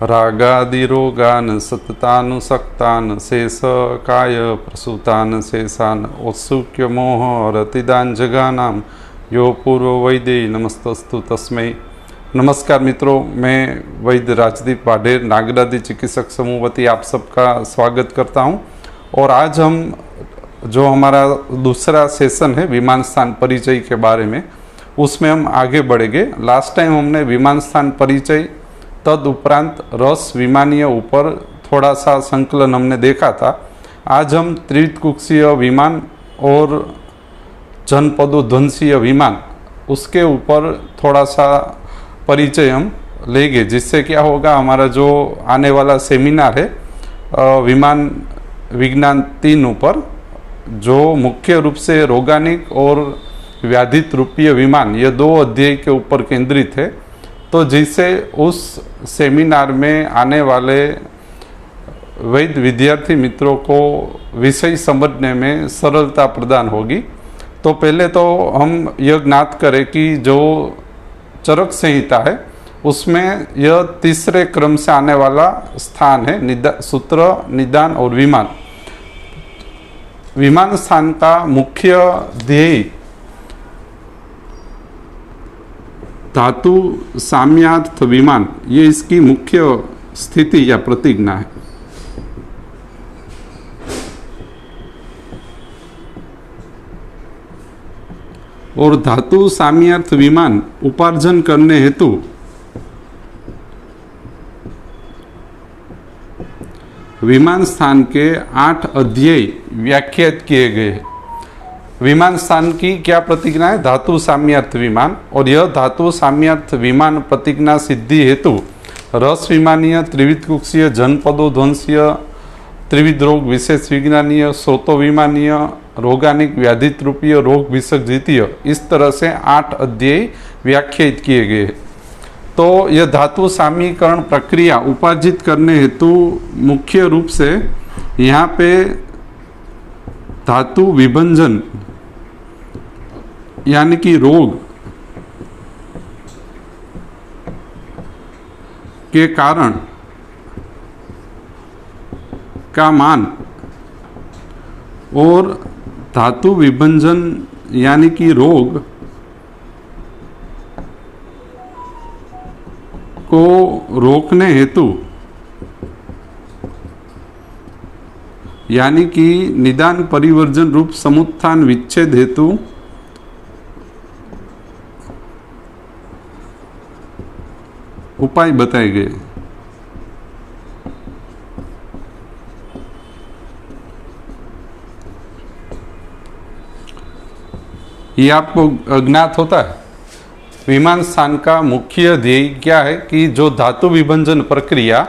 रागादिरोगान सततानुसक्तान शेषकाय प्रसूतान शेषान औत्सुक्य मोह रतिदान जगानाम यो पूर्व वैद्य नमस्तस्तु तस्मै। नमस्कार मित्रों, मैं वैद्य राजदीप वाढेर नागरादी चिकित्सक समूह वती आप सबका स्वागत करता हूं। और आज हम जो हमारा दूसरा सेशन है विमान स्थान परिचय के बारे में, उसमें हम आगे बढ़ेंगे। लास्ट टाइम हमने विमान स्थान परिचय तद उपरांत रस विमानीय ऊपर थोड़ा सा संकलन हमने देखा था। आज हम त्रिविधकुक्षीय विमान और जनपदोध्वंसीय विमान उसके ऊपर थोड़ा सा परिचय हम लेंगे, जिससे क्या होगा, हमारा जो आने वाला सेमिनार है विमान विज्ञान 3 ऊपर, जो मुख्य रूप से रोगानिक और व्याधित रूपीय विमान, ये 2 अध्याय के ऊपर केंद्रित है। तो जिससे उस सेमिनार में आने वाले वैद्य विद्यार्थी मित्रों को विषय समझने में सरलता प्रदान होगी। तो पहले तो हम यह ज्ञात करें कि जो चरक संहिता है उसमें यह तीसरे क्रम से आने वाला स्थान है सूत्र, निदान और विमान। विमान स्थान का मुख्य ध्येय धातु साम्यार्थ विमान, ये इसकी मुख्य स्थिति या प्रतिज्ञा है। और धातु साम्यार्थ विमान उपार्जन करने हेतु विमान स्थान के 8 अध्याय व्याख्यात किए गए हैं। विमान स्थान की क्या प्रतिज्ञा है? धातु साम्यार्थ विमान। और यह धातु साम्यार्थ विमान प्रतिज्ञा सिद्धि हेतु रस विमानीय, त्रिविधकुक्षीय, जनपदोध्वंसीय, त्रिविध रोग विशेष विज्ञानीय, स्रोतो विमानीय, रोगानिक, व्याधित रूपीय, रोग विषक द्वितीय, इस तरह से 8 अध्याय व्याख्यात किए गए। तो यह धातु सामीकरण प्रक्रिया उपार्जित करने हेतु मुख्य रूप से यहाँ पे धातु विभंजन यानी कि रोग के कारण का मान और धातु विभंजन यानी कि रोग को रोकने हेतु यानी कि निदान परिवर्जन रूप समुत्थान विच्छेद हेतु उपाय बताए गए। ये आपको अज्ञात होता है। विमान स्थान का मुख्य ध्येय क्या है कि जो धातु विभंजन प्रक्रिया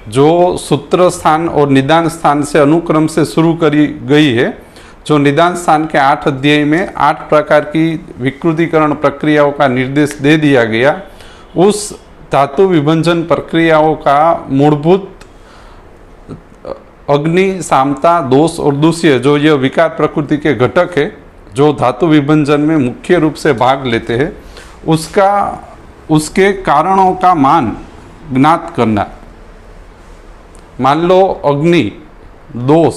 जो सूत्र स्थान और निदान स्थान से अनुक्रम से शुरू करी गई है, जो निदान स्थान के 8 अध्याय में 8 प्रकार की विकृतीकरण प्रक्रियाओं का निर्देश दे दिया गया, उस धातु विभंजन प्रक्रियाओं का मूलभूत अग्नि, सामता, दोष और दूष्य, जो यह विकार प्रकृति के घटक है जो धातु विभंजन में मुख्य रूप से भाग लेते हैं, उसके कारणों का मान ज्ञात करना। मान लो अग्नि, दोष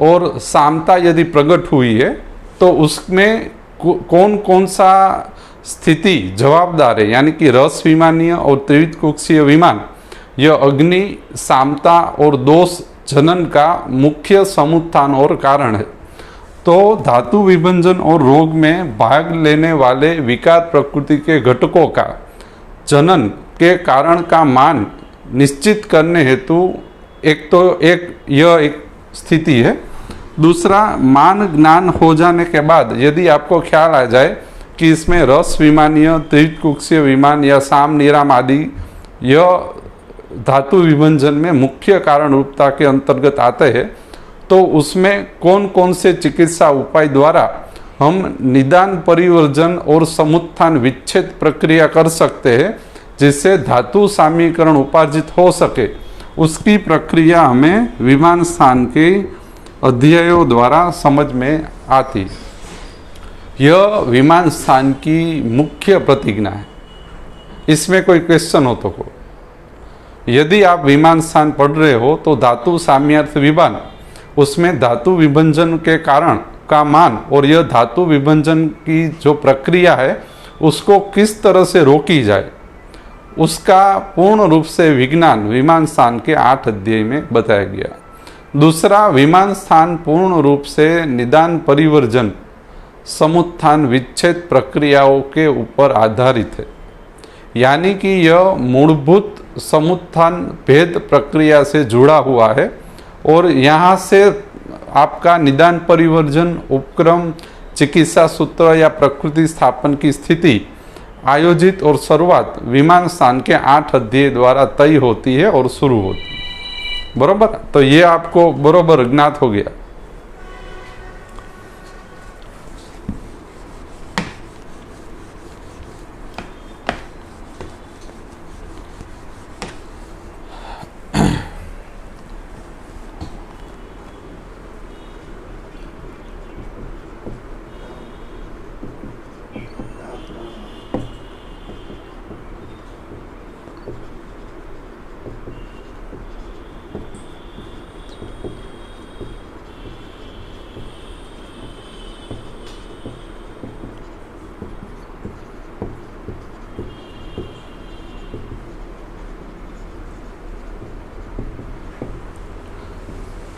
और सामता यदि प्रकट हुई है तो उसमें कौन कौन सा स्थिति जवाबदार है, यानी कि रस विमानीय और त्रिविधकुक्षीय विमान, यह अग्नि, सामता और दोष जनन का मुख्य समुत्थान और कारण है। तो धातु विभंजन और रोग में भाग लेने वाले विकार प्रकृति के घटकों का जनन के कारण का मान निश्चित करने हेतु एक स्थिति है। दूसरा, मान ज्ञान हो जाने के बाद यदि आपको ख्याल आ जाए कि इसमें रस विमानीय, त्रिविधकुक्षीय विमान या साम, निराम आदि यह धातु विभंजन में मुख्य कारण रूपता के अंतर्गत आते हैं, तो उसमें कौन कौन से चिकित्सा उपाय द्वारा हम निदान परिवर्जन और समुत्थान विच्छेद प्रक्रिया कर सकते हैं, जिससे धातु सामीकरण उपार्जित हो सके, उसकी प्रक्रिया हमें विमान स्थान के अध्यायों द्वारा समझ में आती। यह विमान स्थान की मुख्य प्रतिज्ञा है। इसमें कोई क्वेश्चन हो तो को यदि आप विमान स्थान पढ़ रहे हो तो धातु साम्यार्थ विमान, उसमें धातु विभंजन के कारण का मान और यह धातु विभंजन की जो प्रक्रिया है उसको किस तरह से रोकी जाए, उसका पूर्ण रूप से विज्ञान विमान स्थान के 8 अध्याय में बताया गया। दूसरा, विमान स्थान पूर्ण रूप से निदान परिवर्जन समुत्थान विच्छेद प्रक्रियाओं के ऊपर आधारित है, यानी कि यह मूलभूत समुत्थान भेद प्रक्रिया से जुड़ा हुआ है और यहाँ से आपका निदान परिवर्जन उपक्रम, चिकित्सा सूत्र या प्रकृति स्थापन की स्थिति, आयोजित और शुरुआत विमान स्थान के 8 अध्याय द्वारा तय होती है और शुरू होती है। बरोबर, तो ये आपको बरोबर ज्ञात हो गया।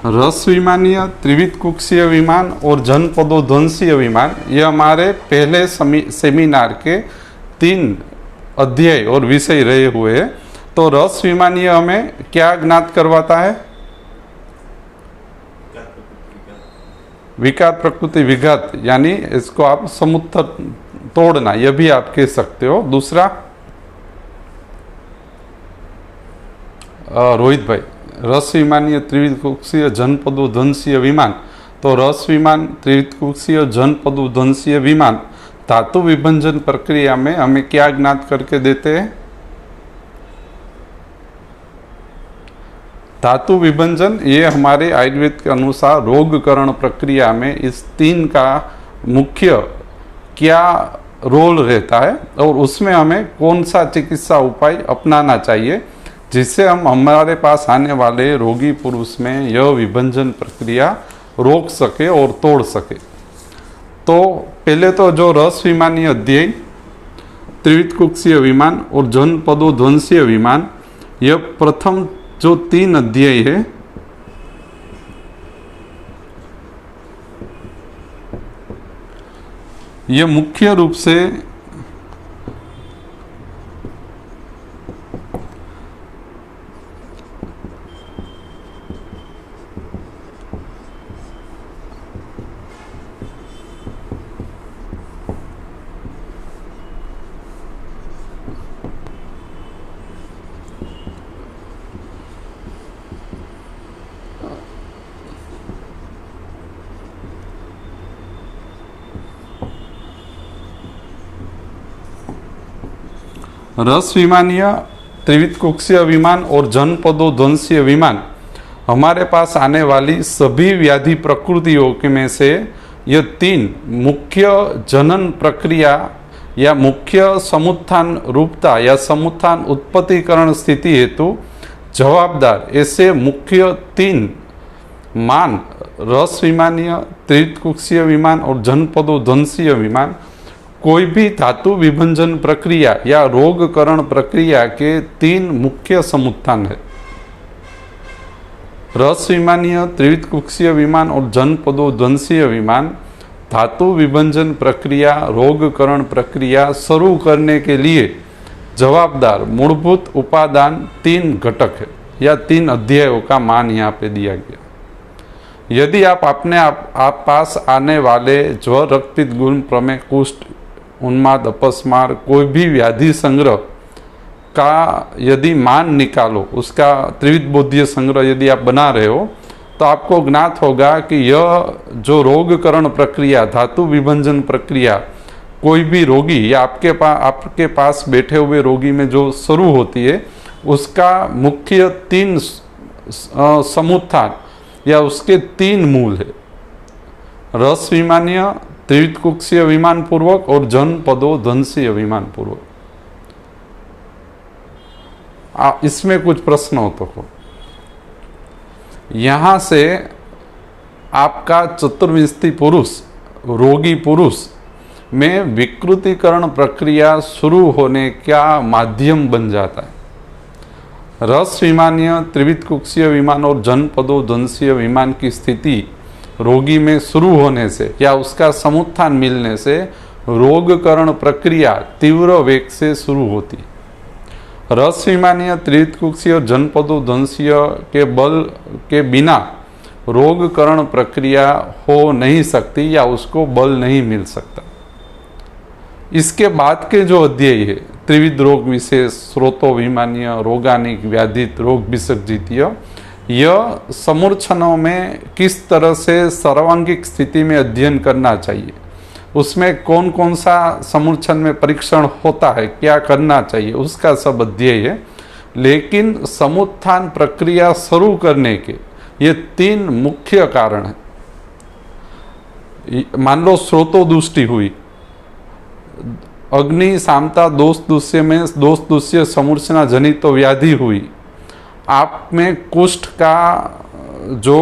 रस विमानीय, त्रिविध कुक्षीय विमान और जनपदोध्वंसीय विमान, ये हमारे पहले सेमिनार के 3 अध्याय और विषय रहे हुए हैं। तो रस विमानीय हमें क्या ज्ञात करवाता है? विकार प्रकृति विघात, यानी इसको आप समुत्थर तोड़ना, यह भी आप कह सकते हो। दूसरा रोहित भाई, रस विमानीय त्रिविध कुक्षीय जनपदोध्वंसीय विमान, तो रस विमान त्रिविध कुक्षीय जनपदोध्वंसीय विमान धातु विभंजन प्रक्रिया में हमें क्या ज्ञात करके देते हैं? धातु विभंजन, ये हमारे आयुर्वेद के अनुसार रोगकरण प्रक्रिया में इस 3 का मुख्य क्या रोल रहता है और उसमें हमें कौन सा चिकित्सा उपाय अपनाना चाहिए जिससे हम हमारे पास आने वाले रोगी पुरुष में यह विभंजन प्रक्रिया रोक सके और तोड़ सके। तो पहले तो जो रस विमानीय अध्याय, त्रिविध कुक्षीय विमान और जनपदोध्वंसीय विमान, यह प्रथम जो 3 अध्याय है, यह मुख्य रूप से रस विमानीय, त्रिविध कुक्षीय विमान और जनपदोध्वंसीय विमान हमारे पास आने वाली सभी व्याधि प्रकृतियों के में से ये 3 मुख्य जनन प्रक्रिया या मुख्य समुत्थान रूपता या समुत्थान उत्पत्तिकरण स्थिति हेतु जवाबदार ऐसे मुख्य 3 मान रस विमानीय, त्रिविध कुक्षीय विमान और जनपदोध्वंसीय विमान कोई भी धातु विभंजन प्रक्रिया या रोगकरण प्रक्रिया के 3 मुख्य समुत्थान है। रस विमानीय, त्रिविध कुक्षीय विमान और जनपदोध्वंसीय विमान धातु विभंजन प्रक्रिया, रोगकरण प्रक्रिया शुरू करने के लिए जवाबदार मूलभूत उपादान 3 घटक है या 3 अध्यायों का मान यहाँ पे दिया गया। यदि आप अपने आप पास आने वाले ज्वर, रक्तपित्त, गुण, प्रमेह, कुष्ठ, उन्माद, अपस्मार, कोई भी व्याधि संग्रह का यदि मान निकालो, उसका त्रिविध बोधीय संग्रह यदि आप बना रहे हो, तो आपको ज्ञात होगा कि यह जो रोगकरण प्रक्रिया, धातु विभंजन प्रक्रिया कोई भी रोगी या आपके पास बैठे हुए रोगी में जो शुरू होती है, उसका मुख्य 3 समुत्थान या उसके 3 मूल है। रस विमानीय, त्रिविध कुक्षीय विमान पूर्वक और जनपदोध्वंसीय विमान पूर्वक। इसमें कुछ प्रश्न हो तो हो। यहाँ से आपका चतुर्विंशति पुरुष, रोगी पुरुष में विकृतिकरण प्रक्रिया शुरू होने का माध्यम बन जाता है। रस विमानीय, त्रिविध कुक्षीय विमान और जनपदो दंशीय विमान की स्थिति रोगी में शुरू होने से या उसका समुत्थान मिलने से रोगकरण प्रक्रिया तीव्र वेग से शुरू होती। रस विमानीय, त्रिविध कुक्षीय और जनपदो दंशीय के बल के बिना रोगकरण प्रक्रिया हो नहीं सकती या उसको बल नहीं मिल सकता। इसके बाद के जो अध्याय है, त्रिविध रोग विशेष, स्रोतो विमानीय, रोगानिक, व्याधित, रोग विसर्जितीय, यह समूर्छनों में किस तरह से सर्वांगिक स्थिति में अध्ययन करना चाहिए, उसमें कौन कौन सा समूर्छन में परीक्षण होता है, क्या करना चाहिए, उसका सब अध्याय है। लेकिन समुत्थान प्रक्रिया शुरू करने के ये 3 मुख्य कारण हैं। मान लो स्रोतो दुष्टि हुई, अग्नि सामता दोष दुष्य में दोष दुष्य समूर्छना जनित तो व्याधि हुई, आप में कुष्ठ का जो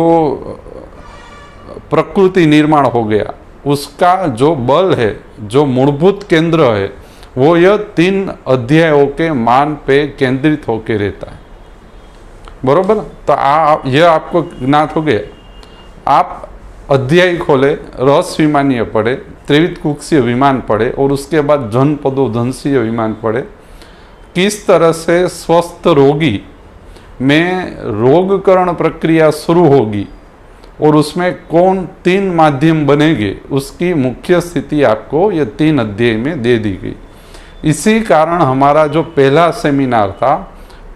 प्रकृति निर्माण हो गया, उसका जो बल है, जो मूलभूत केंद्र है, वो यह 3 अध्यायों के मान पे केंद्रित होकर रहता है। बरोबर। तो यह आपको ज्ञात हो गया। आप अध्याय खोले, रस विमानीय पढ़े, त्रिविध कुक्षीय विमान पढ़े और उसके बाद जनपदो दंशीय विमान पढ़े। किस तरह से स्वस्थ रोगी में रोगकरण प्रक्रिया शुरू होगी और उसमें कौन 3 माध्यम बनेंगे, उसकी मुख्य स्थिति आपको ये 3 अध्याय में दे दी गई। इसी कारण हमारा जो पहला सेमिनार था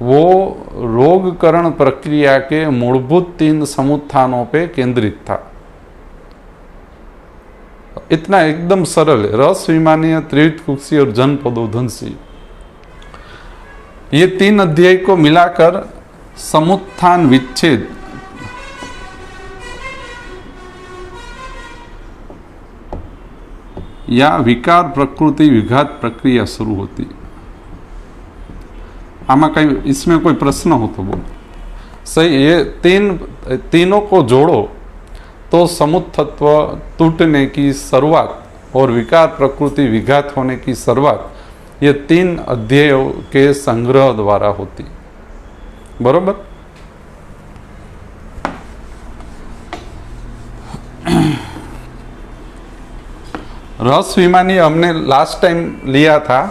वो रोगकरण प्रक्रिया के मूलभूत 3 समुत्थानों पे केंद्रित था। इतना एकदम सरल है। रस विमानीय, त्रिविध कुक्षीय और जनपदो दंशीय, ये 3 अध्याय को मिलाकर समुत्थान विच्छेद या विकार प्रकृति विघात प्रक्रिया शुरू होती। आमा कहीं इसमें कोई प्रश्न हो तो बोलो। सही, ये तीनों को जोड़ो तो समुत्थत्व टूटने की शुरुआत और विकार प्रकृति विघात होने की शुरुआत ये 3 अध्यायों के संग्रह द्वारा होती। बरोबर। रस विमानी हमने लास्ट टाइम लिया था,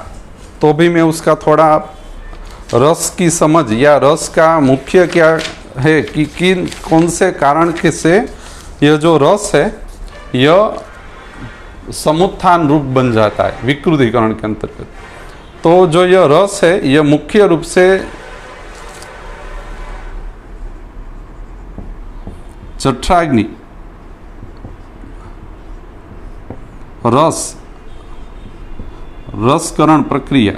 तो भी मैं उसका थोड़ा रस की समझ या रस का मुख्य क्या है कि किन कौन से कारण के से यह जो रस है यह समुत्थान रूप बन जाता है विकृतिकरण के अंतर्गत। तो जो यह रस है यह मुख्य रूप से जठराग्नि, रसकरण प्रक्रिया,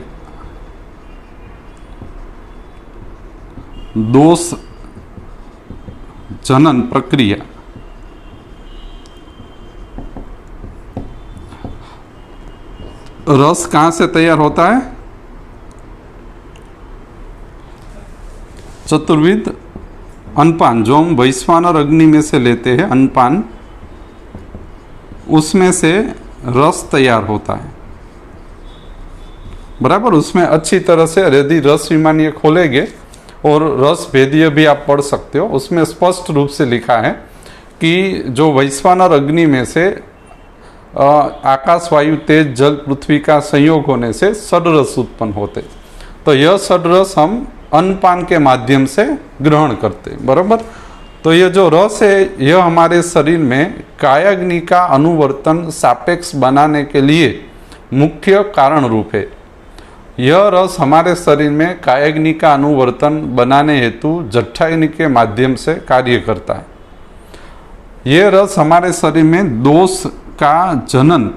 दोष जनन प्रक्रिया, रस कहाँ से तैयार होता है? चतुर्विध अन्नपान, जो हम वैश्वानर अग्नि में से लेते हैं अन्नपान, उसमें से रस तैयार होता है। बराबर। उसमें अच्छी तरह से यदि रस विमानीय खोलेंगे और रस भेदीय भी आप पढ़ सकते हो, उसमें स्पष्ट रूप से लिखा है कि जो वैश्वानर अग्नि में से आकाश, वायु, तेज, जल, पृथ्वी का संयोग होने से षड्रस उत्पन्न होते। तो यह षड्रस हम अन्नपान के माध्यम से ग्रहण करते। बराबर। तो यह जो रस है यह हमारे शरीर में कायाग्नि का अनुवर्तन सापेक्ष बनाने के लिए मुख्य कारण रूप है। यह रस हमारे शरीर में कायाग्नि का अनुवर्तन बनाने हेतु जठराग्नि के माध्यम से कार्य करता है। यह रस हमारे शरीर में दोष का जनन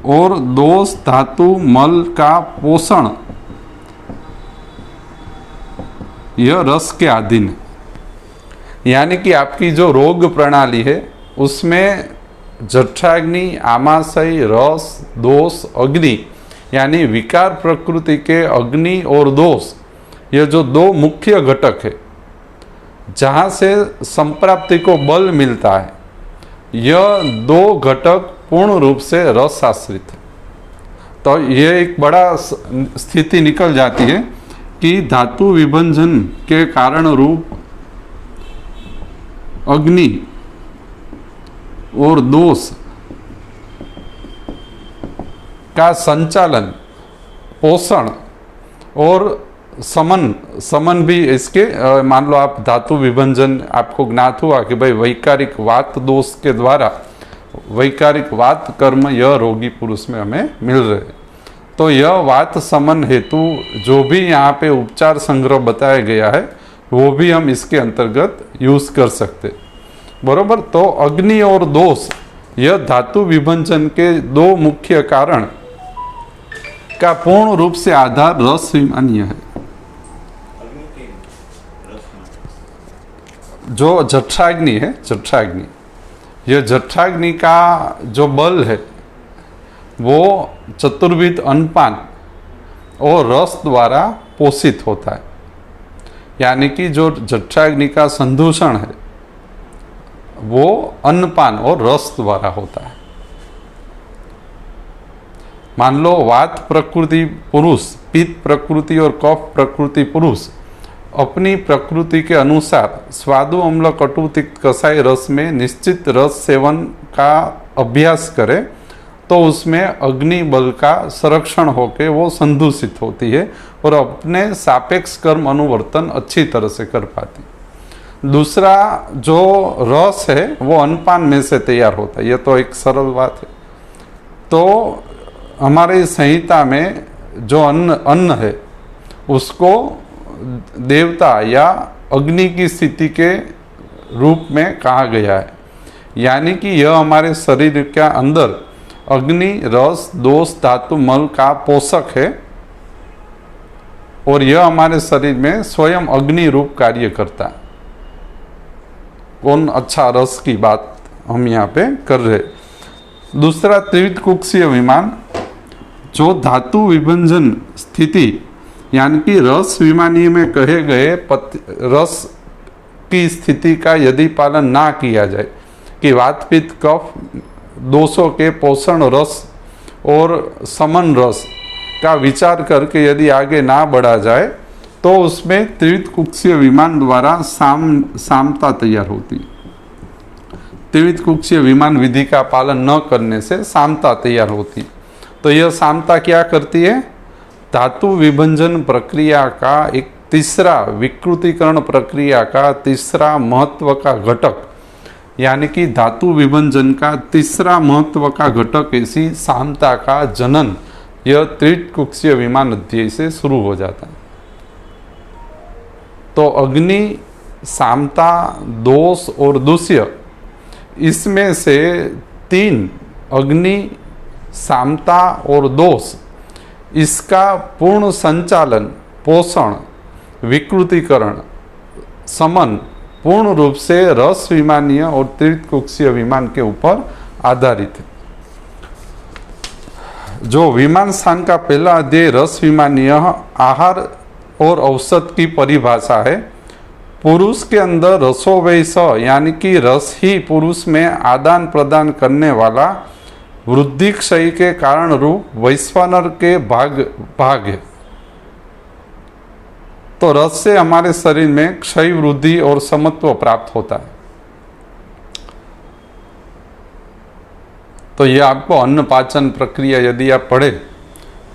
और दोष धातु मल का पोषण यह रस के अधीन है। यानी कि आपकी जो रोग प्रणाली है उसमें जठराग्नि, आमाशय, रस, दोष, अग्नि, यानी विकार प्रकृति के अग्नि और दोष, ये जो दो मुख्य घटक है जहाँ से संप्राप्ति को बल मिलता है, यह दो घटक पूर्ण रूप से रस आश्रित है। तो ये एक बड़ा स्थिति निकल जाती है कि धातु विभंजन के कारण रूप अग्नि और दोष का संचालन, पोषण और समन भी इसके, मान लो आप धातु विभंजन आपको ज्ञात हुआ कि भाई वैकारिक वात दोष के द्वारा वैकारिक वात कर्म यह रोगी पुरुष में हमें मिल रहे हैं। तो यह वात समन हेतु जो भी यहाँ पे उपचार संग्रह बताया गया है वो भी हम इसके अंतर्गत यूज कर सकते, बरोबर। तो अग्नि और दोष यह धातु विभंजन के दो मुख्य कारण का पूर्ण रूप से आधार रस विमानीय है। जो जठराग्नि है, जठराग्नि, यह जठराग्नि का जो बल है वो चतुर्विध अन्नपान और रस द्वारा पोषित होता है। यानी कि जो जठराग्नि का संदूषण है वो अन्नपान और रस द्वारा होता है। मान लो वात प्रकृति पुरुष, पित्त प्रकृति और कफ प्रकृति पुरुष अपनी प्रकृति के अनुसार स्वादु अम्ल कटु तिक्त कसाई रस में निश्चित रस सेवन का अभ्यास करे तो उसमें अग्नि बल का संरक्षण होकर वो संदूषित होती है और अपने सापेक्ष कर्म अनुवर्तन अच्छी तरह से कर पाती। दूसरा जो रस है वो अन्नपान में से तैयार होता है, ये तो एक सरल बात है। तो हमारी संहिता में जो अन्न है उसको देवता या अग्नि की स्थिति के रूप में कहा गया है। यानी कि यह हमारे शरीर के अंदर अग्नि, रस, दोष, धातु, मल का पोषक है और यह हमारे शरीर में स्वयं अग्नि रूप कार्य करता है। कौन अच्छा रस की बात हम यहाँ पे कर रहे। दूसरा त्रिविध कुक्षीय विमान, जो धातु विभंजन स्थिति यानी कि रस विमानीय में कहे गए रस की स्थिति का यदि पालन ना किया जाए कि वात पित्त कफ दोषों के पोषण रस और समन रस का विचार करके यदि आगे ना बढ़ा जाए तो उसमें त्रिविध कुक्षीय विमान द्वारा सामता तैयार होती। त्रिविध कुक्षीय विमान विधि का पालन न करने से सामता तैयार होती। तो यह सामता क्या करती है? धातु विभंजन प्रक्रिया का एक तीसरा, विकृतीकरण प्रक्रिया का तीसरा महत्व का घटक, यानी कि धातु विभंजन का तीसरा महत्व का घटक ऐसी सामता का जनन यह त्रिविध कुक्षीय विमान अध्याय से शुरू हो जाता है। तो अग्नि, सामता, दोष और दूष्य, इसमें से तीन, अग्नि, सामता और दोष, इसका पूर्ण संचालन, पोषण, विकृतीकरण, समन पूर्ण रूप से रस विमानीय और त्रिविध कुक्षीय विमान के ऊपर आधारित है। जो विमान स्थान का पहला अध्याय रस विमानीय आहार और औषध की परिभाषा है। पुरुष के अंदर रसोवैस यानी कि रस ही पुरुष में आदान प्रदान करने वाला वृद्धि क्षय के कारण रूप वैश्वानर के भाग है। तो रस से हमारे शरीर में क्षय, वृद्धि और समत्व प्राप्त होता है। तो यह आपको अन्न पाचन प्रक्रिया यदि आप पढ़े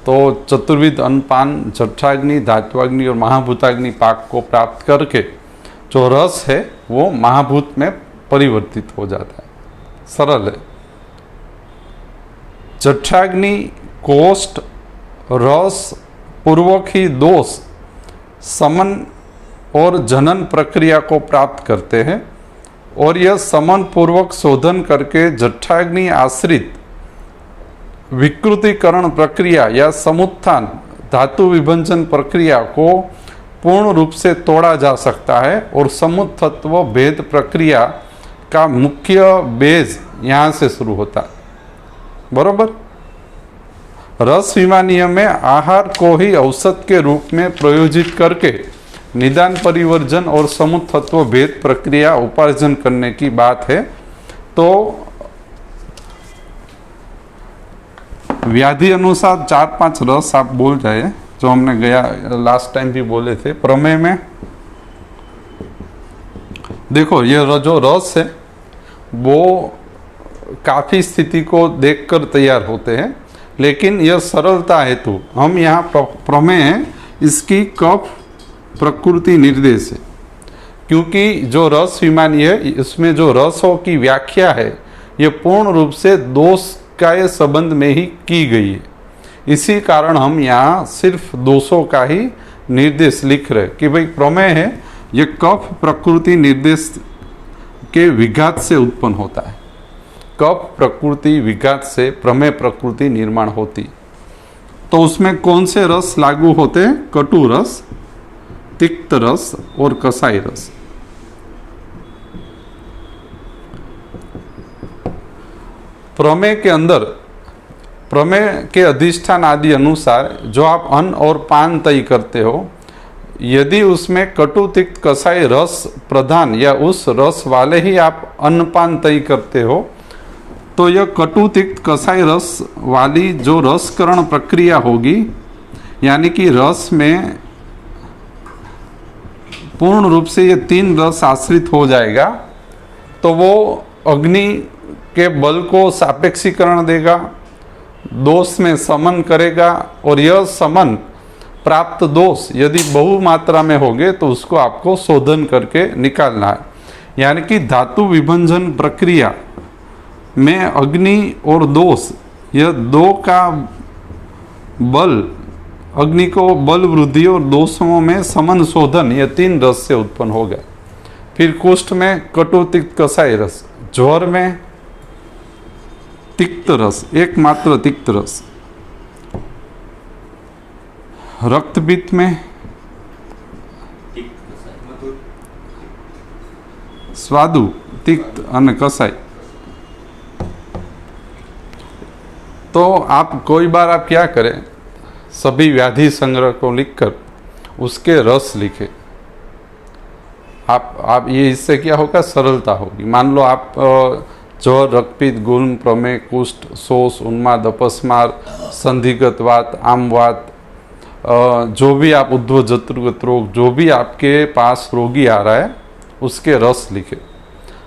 तो चतुर्विध अन्नपान, जठराग्नि, धात्वाग्नि और महाभूताग्नि पाक को प्राप्त करके जो रस है वो महाभूत में परिवर्तित हो जाता है। सरल है। जठराग्नि कोष्ठ रस पूर्वक ही दोष, समन और जनन प्रक्रिया को प्राप्त करते हैं और यह समन पूर्वक शोधन करके जठराग्नि आश्रित विकृतीकरण प्रक्रिया या समुत्थान धातु विभंजन प्रक्रिया को पूर्ण रूप से तोड़ा जा सकता है और समुत्थत्व भेद प्रक्रिया का मुख्य बेज यहाँ से शुरू होता है। बरोबर। रस विमानीय में आहार को ही औसत के रूप में प्रयोजित करके निदान परिवर्जन और समूह तत्व भेद प्रक्रिया उपार्जन करने की बात है। तो व्याधि अनुसार 4-5 रस आप बोल जाए, जो हमने गया लास्ट टाइम भी बोले थे। प्रमेय में देखो, ये जो रस है वो काफ़ी स्थिति को देखकर तैयार होते हैं, लेकिन यह सरलता हेतु हम यहाँ प्रमेय इसकी कफ प्रकृति निर्देश है, क्योंकि जो रस विमानी है इसमें जो रसों की व्याख्या है ये पूर्ण रूप से दोष का ये संबंध में ही की गई है। इसी कारण हम यहाँ सिर्फ दोषों का ही निर्देश लिख रहे कि भाई प्रमेय है ये कफ प्रकृति निर्देश के विघात से उत्पन्न होता है। कफ प्रकृति विघात से प्रमेय प्रकृति निर्माण होती। तो उसमें कौन से रस लागू होते हैं? कटु रस, तिक्त रस और कसाई रस। प्रमेय के अंदर प्रमेय के अधिष्ठान आदि अनुसार जो आप अन्न और पान तय करते हो, यदि उसमें कटु तिक्त कसाई रस प्रधान या उस रस वाले ही आप अन्नपान तय करते हो, तो यह कटु तिक्त कसाई रस वाली जो रसकरण प्रक्रिया होगी, यानी कि रस में पूर्ण रूप से ये 3 रस आश्रित हो जाएगा, तो वो अग्नि के बल को सापेक्षीकरण देगा, दोष में समन करेगा, और यह समन प्राप्त दोष यदि बहु मात्रा में होंगे तो उसको आपको शोधन करके निकालना है। यानी कि धातु विभंजन प्रक्रिया में अग्नि और दोष, यह 2 का बल, अग्नि को बल वृद्धि और दोषों में समन शोधन, यह 3 रस से उत्पन्न होगा। फिर कुष्ठ में कटु तिक्त कसाई रस, ज्वर में तिक्त रस, एकमात्र तिक्त रस, रक्तपित्त में स्वादु तिक्त और कसाई। तो आप कोई बार आप क्या करें, सभी व्याधि संग्रह को लिखकर उसके रस लिखे। आप ये, इससे क्या होगा, सरलता होगी। मान लो आप ज्वर, रक्तपित्त, गुल्म, प्रमेय, कुष्ठ, शोष, उन्माद, अपस्मार, संधिगत वात, आमवात, जो भी आप उद्भव जत्रुगत रोग, जो भी आपके पास रोगी आ रहा है उसके रस लिखे।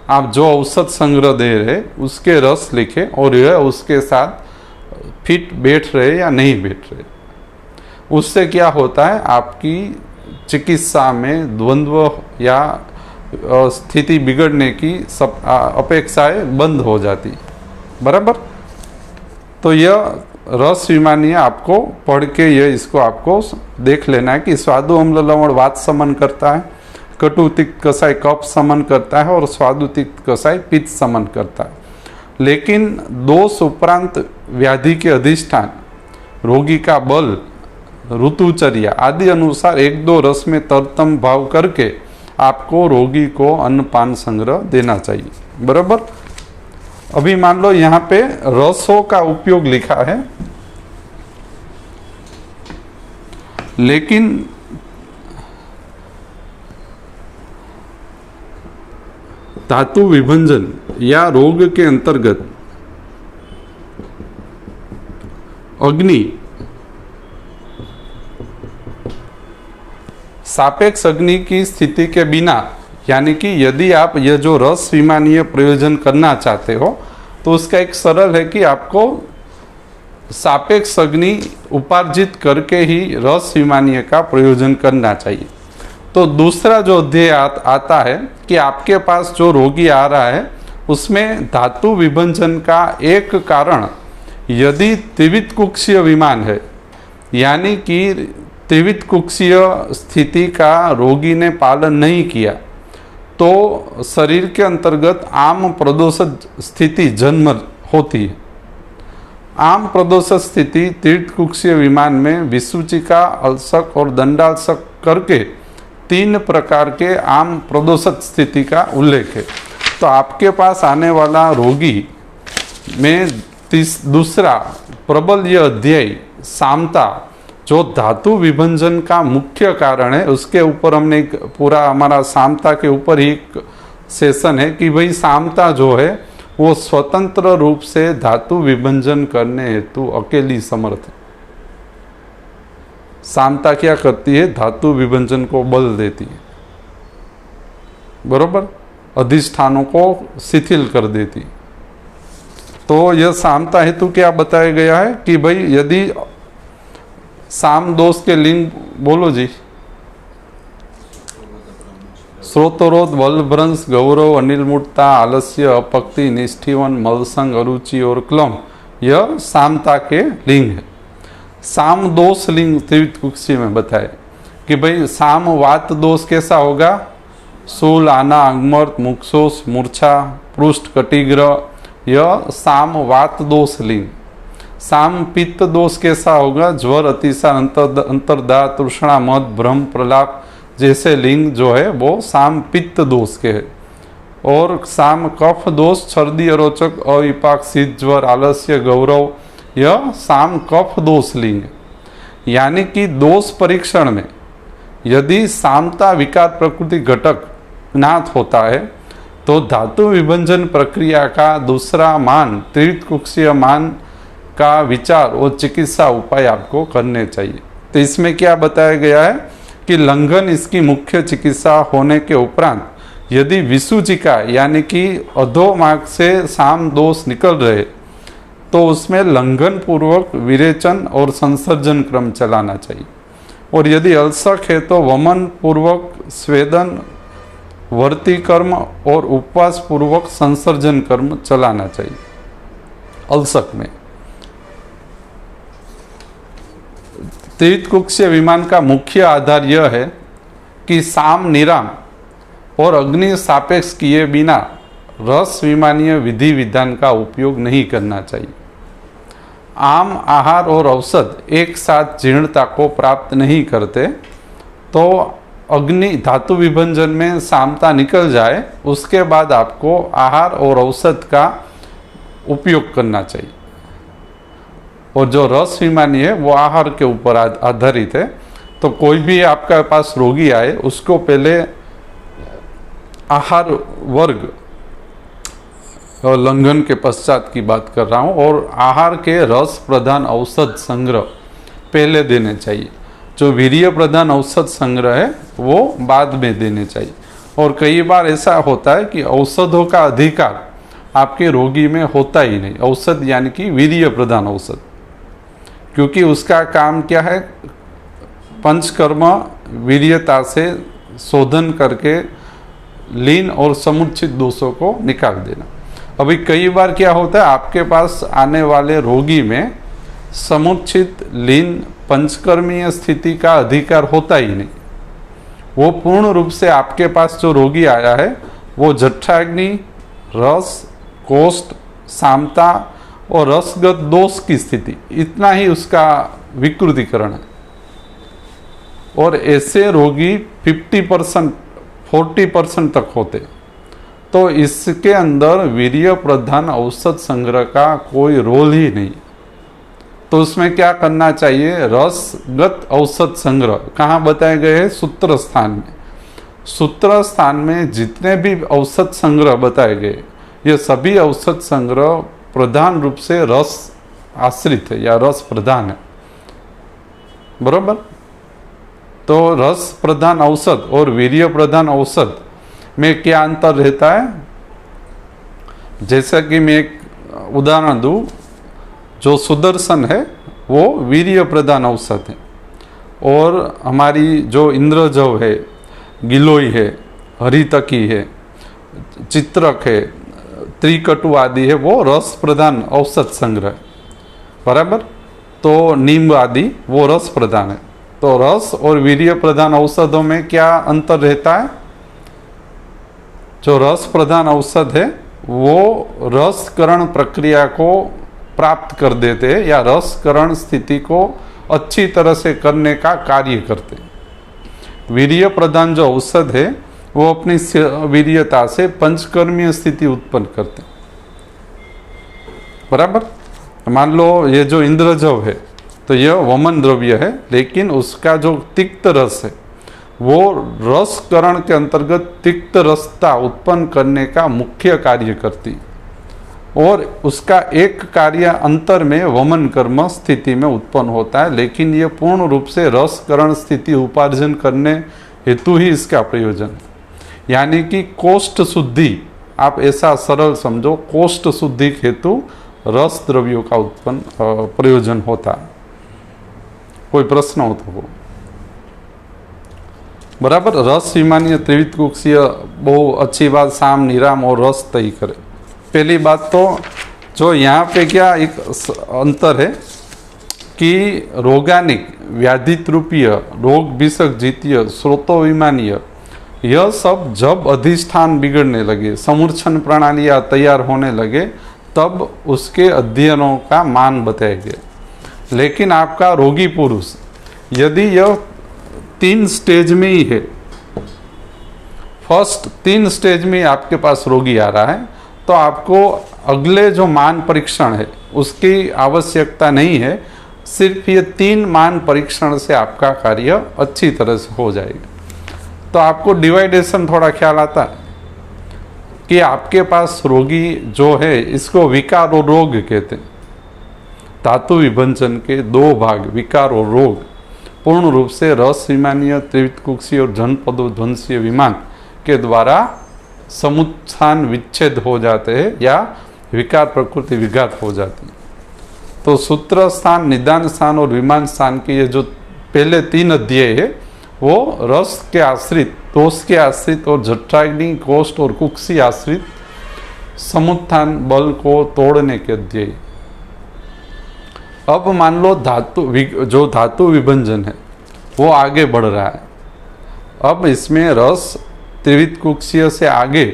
आप जो औषध संग्रह दे रहे उसके रस लिखे, और यह उसके साथ फिट बैठ रहे या नहीं बैठ रहे। उससे क्या होता है, आपकी चिकित्सा में द्वंद्व या स्थिति बिगड़ने की सब अपेक्षाएं बंद हो जाती, बराबर। तो यह रस विमानीय आपको पढ़ के यह इसको आपको देख लेना है कि स्वादु अम्ल लवण वात समन करता है, कटु तिक्त कसाई कफ समन करता है, और स्वादु तिक्त कसाई पित्त समन करता है। लेकिन दोष उपरांत व्याधि के अधिष्ठान, रोगी का बल, ऋतुचर्या आदि अनुसार 1-2 रस में तरतम भाव करके आपको रोगी को अन्नपान संग्रह देना चाहिए, बराबर। अभी मान लो यहाँ पे रसों का उपयोग लिखा है, लेकिन धातु विभंजन या रोग के अंतर्गत अग्नि, सापेक्ष अग्नि की स्थिति के बिना, यानी कि यदि आप यह जो रस विमानीय प्रयोजन करना चाहते हो तो उसका एक सरल है कि आपको सापेक्ष अग्नि उपार्जित करके ही रस विमानीय का प्रयोजन करना चाहिए। तो दूसरा जो अध्याय आता है कि आपके पास जो रोगी आ रहा है उसमें धातु विभंजन का एक कारण यदि त्रिविध कुक्षीय विमान है, यानी कि त्रिविध कुक्षीय स्थिति का रोगी ने पालन नहीं किया, तो शरीर के अंतर्गत आम प्रदोष स्थिति जन्म होती है। आम प्रदोष स्थिति त्रिविध कुक्षीय विमान में विसूचिका, अल्सक और दंडाल्सक करके 3 प्रकार के आम प्रदोष स्थिति का उल्लेख है। तो आपके पास आने वाला रोगी में दूसरा प्रबल ये अध्याय सामता जो धातु विभंजन का मुख्य कारण है, उसके ऊपर हमने एक पूरा हमारा सामता के ऊपर ही एक सेशन है कि भाई सामता जो है वो स्वतंत्र रूप से धातु विभंजन करने हेतु अकेली समर्थ है। सामता क्या करती है? धातु विभंजन को बल देती है, बरोबर, अधिष्ठानों को शिथिल कर देती। तो यह सामता हेतु क्या बताया गया है कि भाई यदि साम दोष के लिंग बोलो जी, श्रोतरोध, बलभ्रंश, गौरव, अनिलमूर्ता, आलस्य, अपक्ति, निष्ठीवन, मलसंग, अरुचि और क्लम, यह सामता के लिंग है। साम दोष लिंग त्रिवितकुक्षी में बताए कि भाई साम वात दोष कैसा होगा? शूल, आना, अंगमर्त, मुक्षोष, मूर्छा, पृष्ठ, कटिग्रह, यह साम वात दोष लिंग। साम पित्त दोष कैसा होगा? ज्वर, अतिसार, अंतर्दाह, तृष्णा, मद, भ्रम, प्रलाप जैसे लिंग जो है वो साम पित्त दोष के है। और साम कफ दोष, सर्दी, अरोचक, अविपाक, शीत, ज्वर, आलस्य, गौरव, यह साम कफ दोष लिंग है। यानी कि दोष परीक्षण में यदि सामता विकार प्रकृति घटक ज्ञात होता है तो धातु विभंजन प्रक्रिया का दूसरा मान, त्रिवितकुक्षीय मान का विचार और चिकित्सा उपाय आपको करने चाहिए। तो इसमें क्या बताया गया है कि लंघन इसकी मुख्य चिकित्सा होने के उपरांत यदि विसूचिका यानी कि अधोमार्ग से साम दोष निकल रहे तो उसमें लंघन पूर्वक विरेचन और संसर्जन क्रम चलाना चाहिए। और यदि अल्सक है तो वमन पूर्वक स्वेदन, वर्ती कर्म और उपवास पूर्वक संसर्जन कर्म चलाना चाहिए। अल्सक में त्रिवितकुक्षीय विमान का मुख्य आधार यह है कि साम निराम और अग्नि सापेक्ष किए बिना रस विमानीय विधि विधान का उपयोग नहीं करना चाहिए। आम, आहार और औषध एक साथ जीर्णता को प्राप्त नहीं करते तो अग्नि धातु विभंजन में सामता निकल जाए उसके बाद आपको आहार और औषध का उपयोग करना चाहिए। और जो रस विमानी है वो आहार के ऊपर आधारित है। तो कोई भी आपके पास रोगी आए उसको पहले आहार वर्ग लंघन के पश्चात की बात कर रहा हूँ, और आहार के रस प्रधान औषध संग्रह पहले देने चाहिए। जो वीर्य प्रधान औषध संग्रह है वो बाद में देने चाहिए। और कई बार ऐसा होता है कि औषधों का अधिकार आपके रोगी में होता ही नहीं, औषध यानी कि वीर्य प्रधान औषध, क्योंकि उसका काम क्या है? पंचकर्म वीर्यता से शोधन करके लीन और समुचित दोषों को निकाल देना। अभी कई बार क्या होता है, आपके पास आने वाले रोगी में समुचित लीन पंचकर्मीय स्थिति का अधिकार होता ही नहीं। वो पूर्ण रूप से आपके पास जो रोगी आया है वो जठराग्नि, रस, कोष्ठ, सामता और रसगत दोष की स्थिति, इतना ही उसका विकृतिकरण है। और ऐसे रोगी 50% 40% तक होते, तो इसके अंदर वीर्य प्रधान औषध संग्रह का कोई रोल ही नहीं। तो उसमें क्या करना चाहिए? रसगत औषध संग्रह कहाँ बताए गए हैं? सूत्र स्थान में। सूत्र स्थान में जितने भी औषध संग्रह बताए गए ये सभी औषध संग्रह प्रधान रूप से रस आश्रित है या रस प्रधान है, बरोबर। तो रस प्रधान औषध और वीर्य प्रधान औषध में क्या अंतर रहता है? जैसा कि मैं एक उदाहरण दूं, जो सुदर्शन है वो वीर्य प्रधान औषध है, और हमारी जो इंद्रजव है, गिलोय है, हरितकी है, चित्रक है, त्रिकटु आदि है, वो रस प्रधान औषध संग्रह, बराबर। तो नींब आदि वो रस प्रधान है। तो रस और वीर्य प्रधान औषधों में क्या अंतर रहता है? जो रस प्रधान औषध है वो रसकरण प्रक्रिया को प्राप्त कर देते हैं या रसकरण स्थिति को अच्छी तरह से करने का कार्य करते हैं। वीर्य प्रधान जो औषध है वो अपनी वीर्यता से पंचकर्मीय स्थिति उत्पन्न करते हैं, बराबर। मान लो ये जो इंद्रजव है तो यह वमन द्रव्य है, लेकिन उसका जो तिक्त रस है वो रसकरण के अंतर्गत तिक्त रसता उत्पन्न करने का मुख्य कार्य करती, और उसका एक कार्य अंतर में वमन कर्म स्थिति में उत्पन्न होता है, लेकिन ये पूर्ण रूप से रसकरण स्थिति उपार्जन करने हेतु ही इसका प्रयोजन। यानी कि कोष्ठ शुद्धि, आप ऐसा सरल समझो, कोष्ठ शुद्धि हेतु रस द्रव्यों का उत्पन्न प्रयोजन होता है। कोई प्रश्न हो तो वो बराबर। रस विमानीय त्रिविध कुक्षीय, बहुत अच्छी बात, साम निराम और रस तय करे। पहली बात तो जो यहाँ पे क्या एक अंतर है कि रोगानिक, व्याधित रूपीय, रोग विषक जीतीय, स्रोतो विमानीय, यह सब जब अधिष्ठान बिगड़ने लगे, समूर्छन प्रणालियाँ तैयार होने लगे, तब उसके अध्ययनों का मान बताया गया। लेकिन आपका रोगी पुरुष यदि यह 3 स्टेज में ही है, फर्स्ट 3 स्टेज में आपके पास रोगी आ रहा है, तो आपको अगले जो मान परीक्षण है उसकी आवश्यकता नहीं है। सिर्फ ये 3 मान परीक्षण से आपका कार्य अच्छी तरह से हो जाएगा। तो आपको डिवाइडेशन थोड़ा ख्याल आता है कि आपके पास रोगी जो है, इसको विकार और रोग कहते हैं। धातु विभंजन के 2 भाग, विकार और रोग, पूर्ण रूप से रस विमानीय, त्रिविध कुक्षी और जनपदो ध्वंसीय विमान के द्वारा समुत्थान विच्छेद हो जाते हैं या विकार प्रकृति विघात हो जाती है। तो सूत्र स्थान, निदान स्थान और विमान स्थान के ये जो पहले 3 अध्याय है वो रस के आश्रित, दोष के आश्रित और जठराग्नि, कोष्ठ और कुक्षी आश्रित समुत्थान बल को तोड़ने के अध्याय। अब मान लो जो धातु विभंजन है वो आगे बढ़ रहा है। अब इसमें रस त्रिविध कुक्षीय से आगे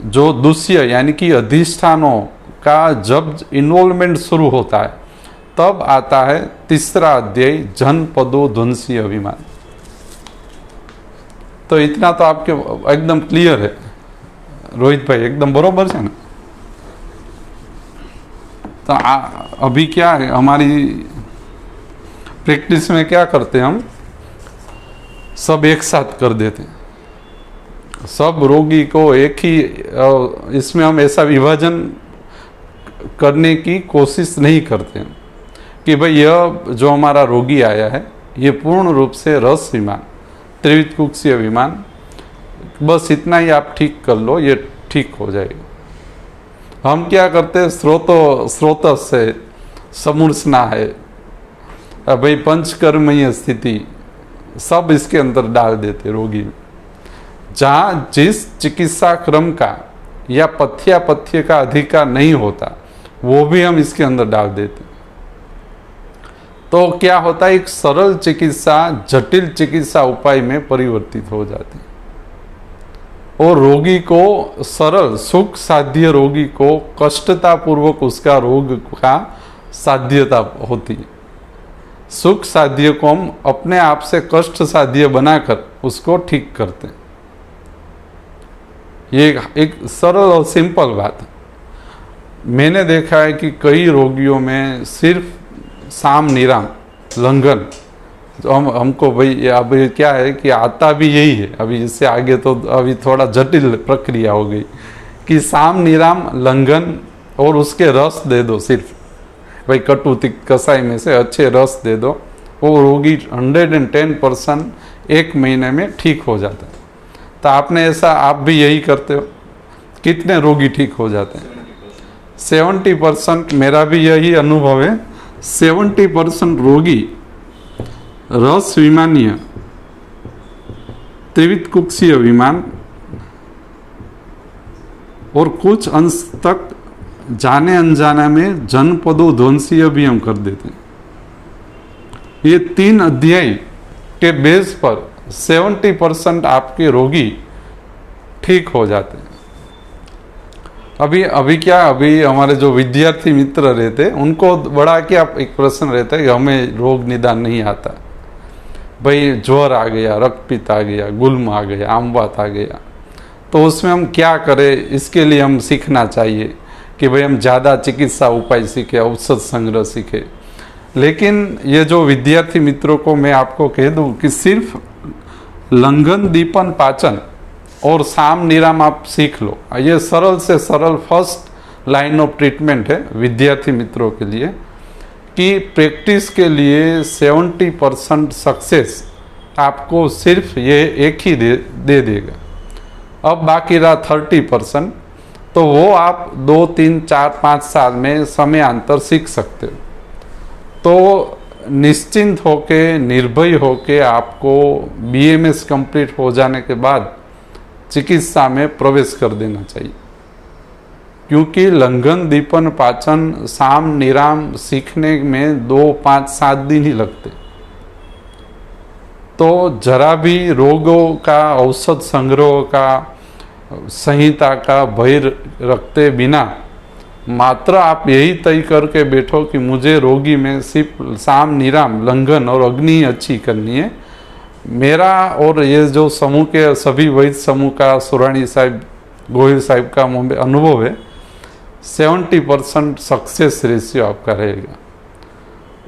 जो दूसय यानी कि अधिष्ठानों का जब इन्वॉल्वमेंट शुरू होता है, तब आता है तीसरा अध्याय, जनपदो ध्वंसीय विमान। तो इतना तो आपके एकदम क्लियर है रोहित भाई, एकदम बरोबर है ना। तो अभी क्या है, हमारी प्रैक्टिस में क्या करते हैं, हम सब एक साथ कर देते हैं। सब रोगी को एक ही, इसमें हम ऐसा विभाजन करने की कोशिश नहीं करते हैं कि भाई यह जो हमारा रोगी आया है ये पूर्ण रूप से रस विमान, त्रिविध कुक्षीय विमान, बस इतना ही आप ठीक कर लो, ये ठीक हो जाएगा। हम क्या करते हैं, स्रोत से समूर्छना है, भाई पंचकर्मीय स्थिति सब इसके अंदर डाल देते रोगी में। जहाँ जिस चिकित्सा क्रम का या पथ्य का अधिकार नहीं होता वो भी हम इसके अंदर डाल देते। तो क्या होता है, एक सरल चिकित्सा जटिल चिकित्सा उपाय में परिवर्तित हो जाती है और रोगी को सरल सुख साध्य, रोगी को कष्टता पूर्वक उसका रोग का साध्यता होती है। सुख साध्य को हम अपने आप से कष्ट साध्य बनाकर उसको ठीक करते हैं। ये एक सरल और सिंपल बात है। मैंने देखा है कि कई रोगियों में सिर्फ साम निराम लंघन, तो हमको भाई अभी क्या है कि आता भी यही है, अभी इससे आगे तो अभी थोड़ा जटिल प्रक्रिया हो गई कि साम निराम लंघन और उसके रस दे दो, सिर्फ भाई कटु तिक्त कसाई में से अच्छे रस दे दो, वो रोगी 110% 1 महीने में ठीक हो जाता है। तो आपने ऐसा, आप भी यही करते हो? कितने रोगी ठीक हो जाते हैं? 70%। मेरा भी यही अनुभव है, 70% रोगी रस विमानीय, त्रिविध कुक्षीय विमान और कुछ अंश तक जाने अनजाने में जनपदो ध्वंसीय भी हम कर देते हैं। ये 3 अध्याय के बेस पर 70% आपके रोगी ठीक हो जाते हैं। अभी क्या, अभी हमारे जो विद्यार्थी मित्र रहते उनको बड़ा क्या एक प्रश्न रहता है कि हमें रोग निदान नहीं आता, भाई ज्वर आ गया, रक्तपित्त आ गया, गुल्म आ गया, आमवात आ गया, तो उसमें हम क्या करें, इसके लिए हम सीखना चाहिए कि भाई हम ज़्यादा चिकित्सा उपाय सीखे, औषध संग्रह सीखे। लेकिन ये जो विद्यार्थी मित्रों को मैं आपको कह दूं कि सिर्फ लंघन, दीपन, पाचन और साम निराम आप सीख लो, ये सरल से सरल फर्स्ट लाइन ऑफ ट्रीटमेंट है विद्यार्थी मित्रों के लिए, कि प्रैक्टिस के लिए 70% सक्सेस आपको सिर्फ ये एक ही दे देगा। अब बाकी रहा 30%, तो वो आप 2, 3, 4, 5 साल में समयांतर सीख सकते हो। तो निश्चिंत होके, निर्भय होके आपको BMS कंप्लीट हो जाने के बाद चिकित्सा में प्रवेश कर देना चाहिए, क्योंकि लंघन, दीपन, पाचन, साम निराम सीखने में 2, 5, 7 दिन ही लगते। तो जरा भी रोगों का, औषध संग्रह का, संहिता का भय रखते बिना मात्र आप यही तय करके बैठो कि मुझे रोगी में सिर्फ साम निराम, लंघन और अग्नि अच्छी करनी है। मेरा और ये जो समूह के सभी वैद्य समूह का, सुरानी साहिब, गोहिल साहिब का मुझे अनुभव है, 70% सक्सेस रेशियो आपका रहेगा।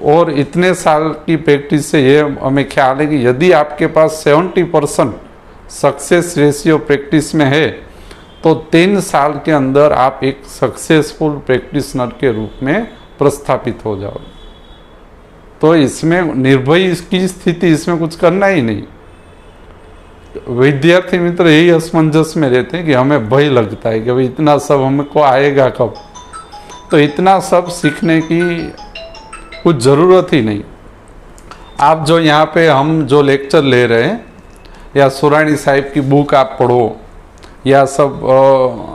और इतने साल की प्रैक्टिस से ये हमें ख्याल है कि यदि आपके पास 70% सक्सेस रेशियो प्रैक्टिस में है, तो 3 साल के अंदर आप एक सक्सेसफुल प्रैक्टिशनर के रूप में प्रस्थापित हो जाओगे। तो इसमें निर्भय की स्थिति, इसमें कुछ करना ही नहीं। विद्यार्थी मित्र यही असमंजस में रहते हैं कि हमें भय लगता है कि भाई इतना सब हमको आएगा कब। तो इतना सब सीखने की कुछ ज़रूरत ही नहीं। आप जो यहाँ पे हम जो लेक्चर ले रहे हैं, या सुरानी साहिब की बुक आप पढ़ो, या सब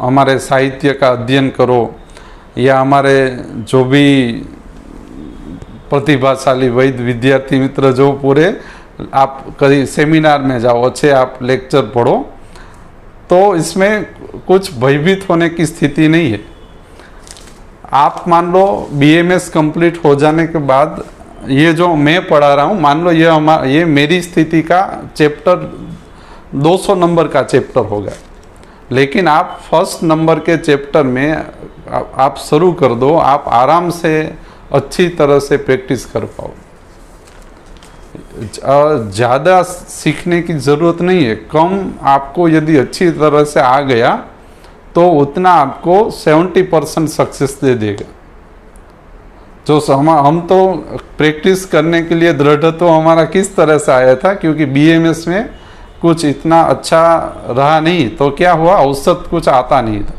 हमारे साहित्य का अध्ययन करो, या हमारे जो भी प्रतिभाशाली वैद्य विद्यार्थी मित्र जो पूरे आप कभी सेमिनार में जाओ, अच्छे आप लेक्चर पढ़ो, तो इसमें कुछ भयभीत होने की स्थिति नहीं है। आप मान लो BMS कंप्लीट हो जाने के बाद ये जो मैं पढ़ा रहा हूँ, मान लो ये मेरी स्थिति का चैप्टर 200 नंबर का चैप्टर होगा, लेकिन आप फर्स्ट नंबर के चैप्टर में आप शुरू कर दो, आप आराम से अच्छी तरह से प्रैक्टिस कर पाओ। ज़्यादा सीखने की ज़रूरत नहीं है, कम आपको यदि अच्छी तरह से आ गया तो उतना आपको 70% सक्सेस दे देगा। जो हम तो प्रैक्टिस करने के लिए दृढ़ तो हमारा किस तरह से आया था, क्योंकि BMS में कुछ इतना अच्छा रहा नहीं, तो क्या हुआ, औसत कुछ आता नहीं था,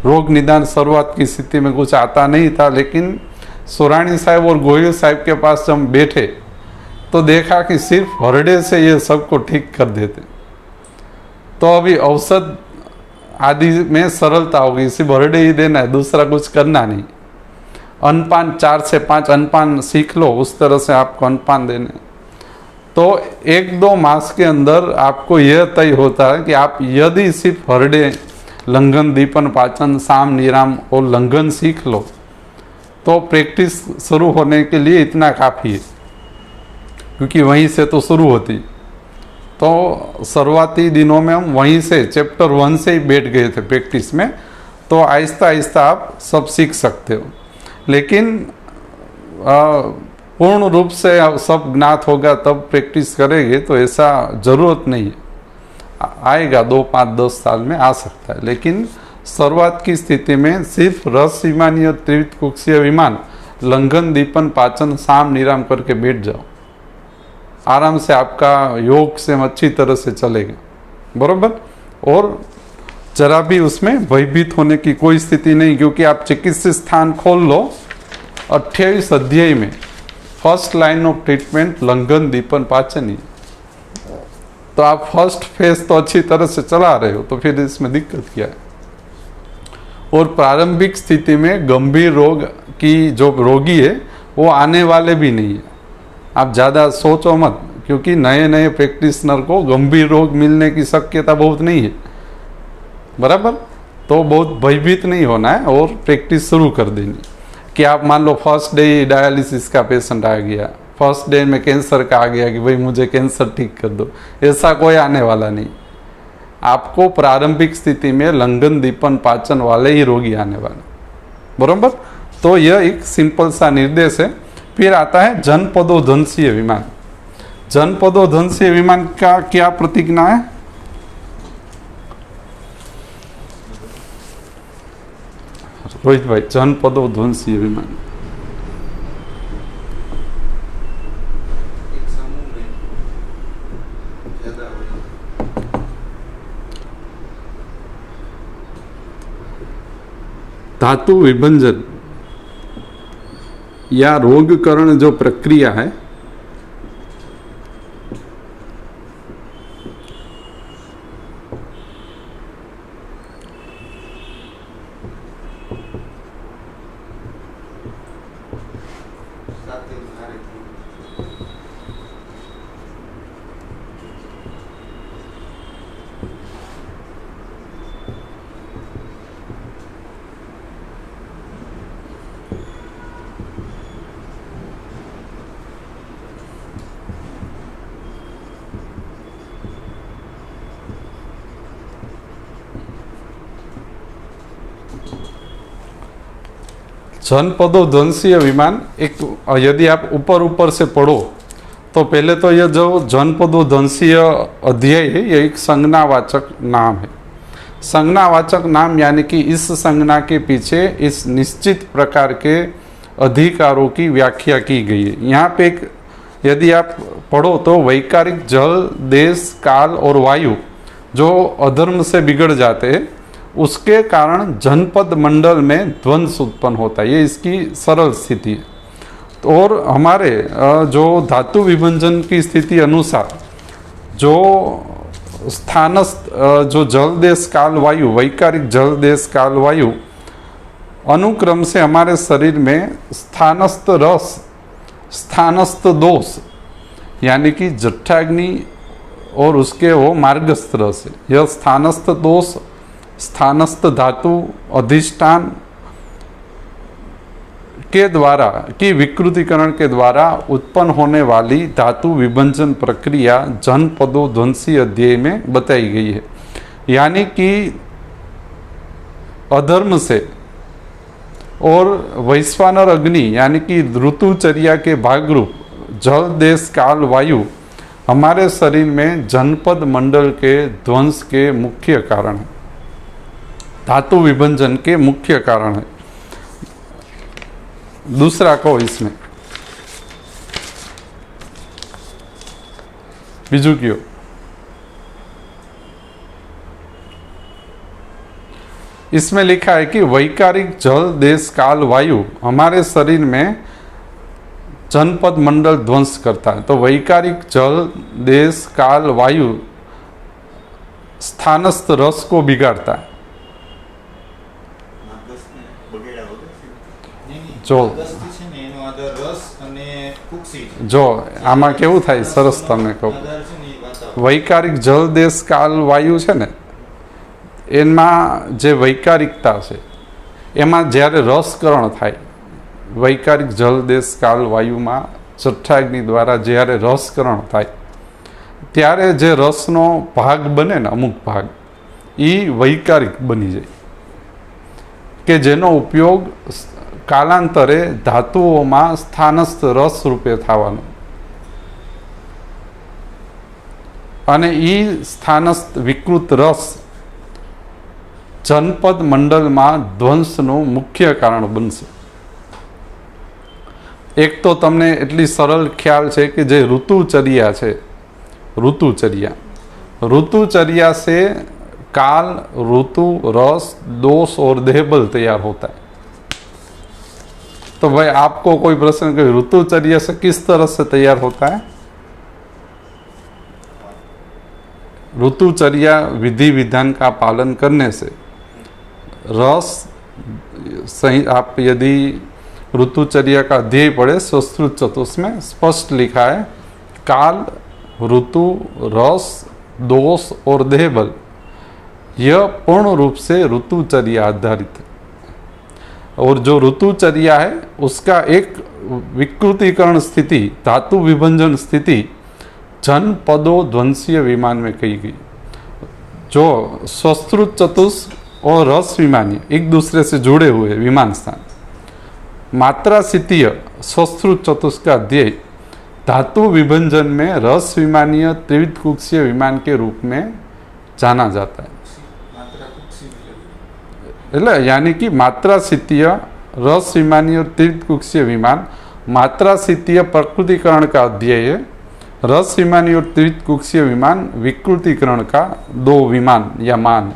रोग निदान शुरुआत की स्थिति में कुछ आता नहीं था। लेकिन सुरानी साहिब और गोहिल साहिब के पास जब बैठे तो देखा कि सिर्फ हरडे से ये सबको ठीक कर देते। तो अभी औसत आदि में सरलता होगी, सिर्फ हरडे ही देना है, दूसरा कुछ करना नहीं। अनपान 4 से 5 अनपान सीख लो, उस तरह से आपको अनपान देने। तो 1-2 मास के अंदर आपको यह तय होता है कि आप यदि सिर्फ हरडे, लंघन, दीपन, पाचन, साम निराम और लंघन सीख लो, तो प्रैक्टिस शुरू होने के लिए इतना काफ़ी है, क्योंकि वहीं से तो शुरू होती। तो शुरुआती दिनों में हम वहीं से चैप्टर 1 से ही बैठ गए थे प्रैक्टिस में, तो आहिस्ता आहिस्ता आप सब सीख सकते हो। लेकिन पूर्ण रूप से सब ज्ञात होगा तब प्रैक्टिस करेंगे, तो ऐसा ज़रूरत नहीं है। आएगा 2, 5, 10 साल में आ सकता है, लेकिन शुरुआत की स्थिति में सिर्फ रस विमानी और त्रिविध कुक्षीय विमान, लंघन, दीपन, पाचन, साम निराम करके बैठ जाओ, आराम से आपका योग से अच्छी तरह से चलेगा, बरोबर। और जरा भी उसमें भयभीत होने की कोई स्थिति नहीं, क्योंकि आप चिकित्सा स्थान खोल लो, 28 अध्याय में फर्स्ट लाइन ऑफ ट्रीटमेंट लंघन, दीपन, पाचन ही। तो आप फर्स्ट फेज तो अच्छी तरह से चला रहे हो, तो फिर इसमें दिक्कत क्या है। और प्रारंभिक स्थिति में गंभीर रोग की जो रोगी है वो आने वाले भी नहीं है। आप ज़्यादा सोचो मत, क्योंकि नए नए प्रैक्टिशनर को गंभीर रोग मिलने की शक्यता बहुत नहीं है, बराबर। तो बहुत भयभीत नहीं होना है और प्रैक्टिस शुरू कर देनी। कि आप मान लो फर्स्ट डे डायलिसिस का पेशेंट आ गया, फर्स्ट डे में कैंसर का आ गया कि भाई मुझे कैंसर ठीक कर दो, ऐसा कोई आने वाला नहीं। आपको प्रारंभिक स्थिति में लंघन, दीपन, पाचन वाले ही रोगी आने वाले। बराबर। तो यह एक सिंपल सा निर्देश है। फिर आता है जनपदोध्वंसीय विमान। जनपदोध्वंसीय विमान का क्या प्रतिज्ञा है? रोहित भाई, जनपदोध्वंसीय विमान धातु विभंजन या रोगकरण जो प्रक्रिया है, जनपदोध्वंसीय विमान एक, यदि आप ऊपर ऊपर से पढ़ो तो पहले तो यह जो जनपदोध्वंसीय अध्याय है, यह एक संज्ञावाचक नाम है। संज्ञावाचक नाम यानी कि इस संज्ञा के पीछे इस निश्चित प्रकार के अधिकारों की व्याख्या की गई है। यहाँ पे एक, यदि आप पढ़ो तो वैकारिक जल, देश, काल और वायु जो अधर्म से बिगड़ जाते हैं, उसके कारण जनपद मंडल में ध्वंस उत्पन्न होता है। ये इसकी सरल स्थिति है। तो और हमारे जो धातु विभंजन की स्थिति अनुसार जो स्थानस्थ जो जल, देश, काल, वायु, वैकारिक जल, देश, काल, वायु अनुक्रम से हमारे शरीर में स्थानस्थ रस, स्थानस्थ दोष यानी कि जठराग्नि और उसके वो मार्गस्थ रस है। यह स्थानस्थ दोष, स्थानस्थ धातु अधिष्ठान के द्वारा की विकृतिकरण के द्वारा उत्पन्न होने वाली धातु विभंजन प्रक्रिया जनपदोध्वंसी अध्याय में बताई गई है। यानी कि अधर्म से और वैश्वानर अग्नि यानी कि ऋतुचर्या के भागरूप जल, देश, काल, वायु हमारे शरीर में जनपद मंडल के ध्वंस के मुख्य कारण है, धातु विभंजन के मुख्य कारण है। दूसरा को इसमें बीजू क्यों इसमें लिखा है कि वैकारिक जल, देश, काल, वायु हमारे शरीर में जनपद मंडल ध्वंस करता है। तो वैकारिक जल, देश, काल, वायु स्थानस्थ रस को बिगाड़ता है। जो આમાં કેવું થાય, સરસ તમને કહું, વૈકારિક જલ, દેશ, કાલ, વાયુ છે ને, એમાં જે વૈકારિકતા છે એમાં જ્યારે રસકરણ થાય, વૈકારિક જલ, દેશ, કાલ, વાયુમાં જઠરાગ્નિ દ્વારા જ્યારે રસકરણ થાય ત્યારે જે રસનો ભાગ બને ને, અમુક ભાગ એ વૈકારિક બની જાય કે જેનો ઉપયોગ કાલાંતરે ધાતુઓમાં સ્થાનસ્થ રસ રૂપે થવાનો અને એ સ્થાનસ્થ વિકૃત રસ जनपद मंडल में ध्वंसनु मुख्य कारण बनशे। एक तो तमने एटली सरल ख्याल है कि जे ऋतुचर्या है, ऋतुचर्या से काल, ऋतु, रस, दोष और देहबल तैयार होता है। तो भाई आपको कोई प्रश्न कि ऋतुचर्या से किस तरह से तैयार होता है? ऋतुचर्या विधि विधान का पालन करने से रस सही, आप यदि ऋतुचर्या का अध्याय पढ़े सुश्रुत चतुर्थ में स्पष्ट लिखा है काल, ऋतु, रस, दोष और देहबल यह पूर्ण रूप से ऋतुचर्या आधारित है। और जो ऋतुचर्या है उसका एक विकृतीकरण स्थिति, धातु विभंजन स्थिति जनपदोध्वंसीय विमान में कही गई। जो सुश्रुत चतुष्क और रस विमानी एक दूसरे से जुड़े हुए विमान स्थान मात्रासितीय स्वश्रुत चतुष्क अध्याय धातु विभंजन में रस विमानीय त्रिविध कुक्षीय विमान के रूप में जाना जाता है। यानी कि मात्रासितीय रस विमानीय और त्रिविध कुक्षीय विमान मात्रासितीय प्रकृतिकरण का अध्याय है। रस विमानीय और त्रिविध कुक्षीय विमान विकृतिकरण का दो विमान या मान।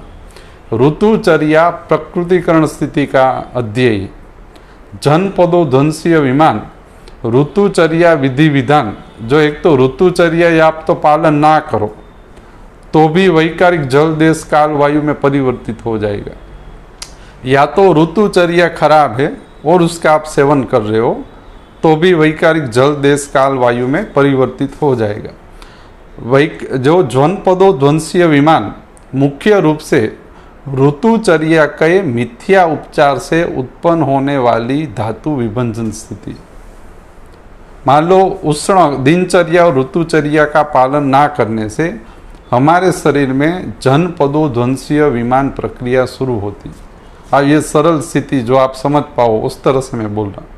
ऋतुचर्या प्रकृतिकरण स्थिति का अध्याय। जनपदो ध्वंसीय विमान ऋतुचर्या विधि विधान, जो एक तो ऋतुचर्या या आप तो पालन ना करो तो भी वैकारिक जल देश काल वायु में परिवर्तित हो जाएगा, या तो ऋतुचर्या खराब है और उसका आप सेवन कर रहे हो तो भी वैकारिक जल देश काल वायु में परिवर्तित हो जाएगा। जो जनपदो ध्वंसीय विमान मुख्य रूप से ऋतुचर्या के मिथ्या उपचार से उत्पन्न होने वाली धातु विभंजन स्थिति। मान लो उष्ण दिनचर्या और ऋतुचर्या का पालन ना करने से हमारे शरीर में जनपदो ध्वंसीय विमान प्रक्रिया शुरू होती। अब ये सरल स्थिति जो आप समझ पाओ उस तरह से मैं बोल रहा हूँ,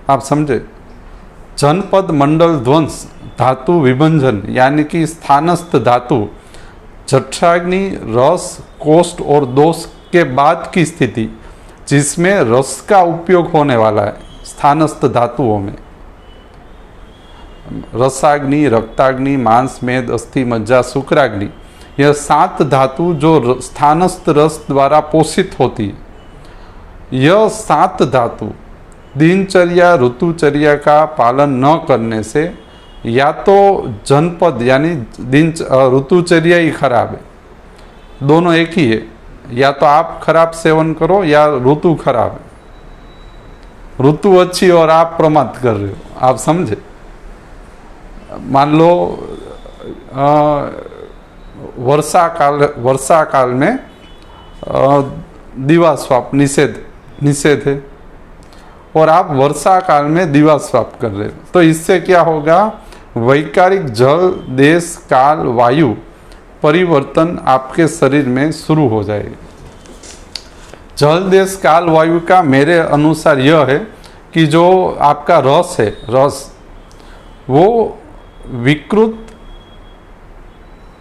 आप समझे। जनपद मंडल ध्वंस धातु विभंजन यानी कि स्थानस्थ धातु जठराग्नि रस कोष्ठ और दोष के बाद की स्थिति जिसमें रस का उपयोग होने वाला है। स्थानस्थ धातुओं में रसाग्नि रक्ताग्नि मांस मेद अस्थि मज्जा शुक्राग्नि, यह 7 धातु जो स्थानस्थ रस द्वारा पोषित होती है। यह 7 धातु दिनचर्या ऋतुचर्या का पालन न करने से या तो जनपद यानी ऋतुचर्या ही खराब है, दोनों एक ही है, या तो आप खराब सेवन करो या ऋतु खराब है। ऋतु अच्छी और आप प्रमाद कर रहे हो, आप समझे। मान लो वर्षा काल में दिवा स्वाप निषेध है और आप वर्षा काल में दिवा स्वाप कर रहे हो, तो इससे क्या होगा, वैकारिक जल देश काल वायु परिवर्तन आपके शरीर में शुरू हो जाएगा। जल देश काल वायु का मेरे अनुसार यह है कि जो आपका रस है, रस वो विकृत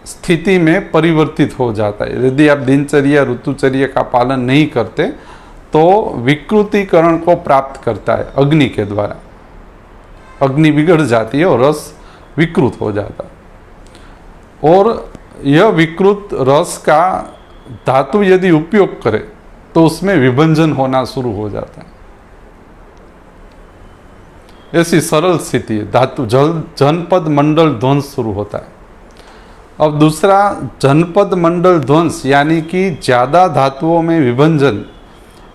स्थिति में परिवर्तित हो जाता है। यदि आप दिनचर्या ऋतुचर्या का पालन नहीं करते तो विकृतिकरण को प्राप्त करता है अग्नि के द्वारा। अग्नि बिगड़ जाती है और रस विकृत हो जाता है। और यह विकृत रस का धातु यदि उपयोग करे तो उसमें विभंजन होना शुरू हो जाता है। ऐसी सरल स्थिति है। धातु जनपद मंडल ध्वंस शुरू होता है। अब दूसरा जनपद मंडल ध्वंस यानी कि ज्यादा धातुओं में विभंजन